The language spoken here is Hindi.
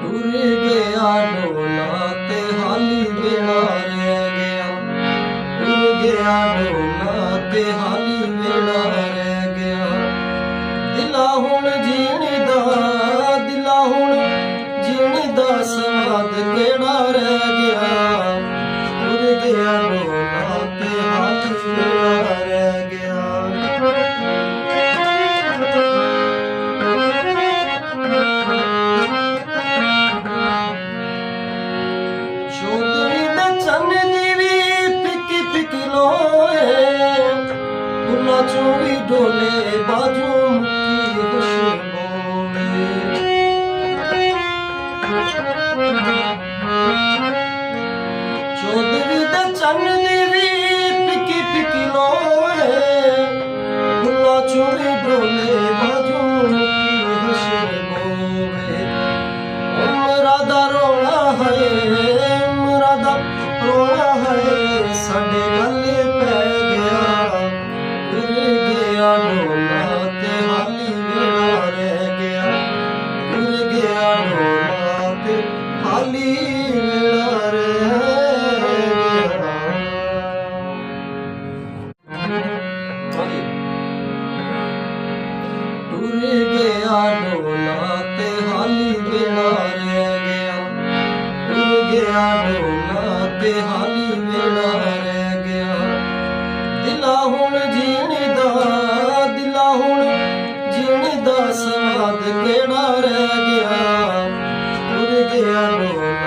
टुर गया डोला ते हाली वेला रह गया। टुर गया डोला ते हाली वेला रह गया। दिला हुण जीण दा स्वाद केड़ा रह गया। टुर गया डोला ते हाली वेला रह गया। चौधरी दे चन्न दी भी फिकी फिकी लोए, फुल्लां चों भी डोले बाजू मुक्की खुशबोए। चौधरी दे चन्न दी भी फिकी फिकी लोए, फुल्लां चों भी डोले बाजू मुक्की खुशबोए। उमरा दा रोना है, रोना है साडे गले पै गया। टुर गया डोला ते हाली वेला रह गया। टुर गया डोला ते हाली वेला रह गया। टुर गया डोला ते हाली वेला रह गया। टुर गया डोला ते हाली वेला रह गया। दिला हुण जीण दा स्वाद केड़ा रह गया। टुर गया डोला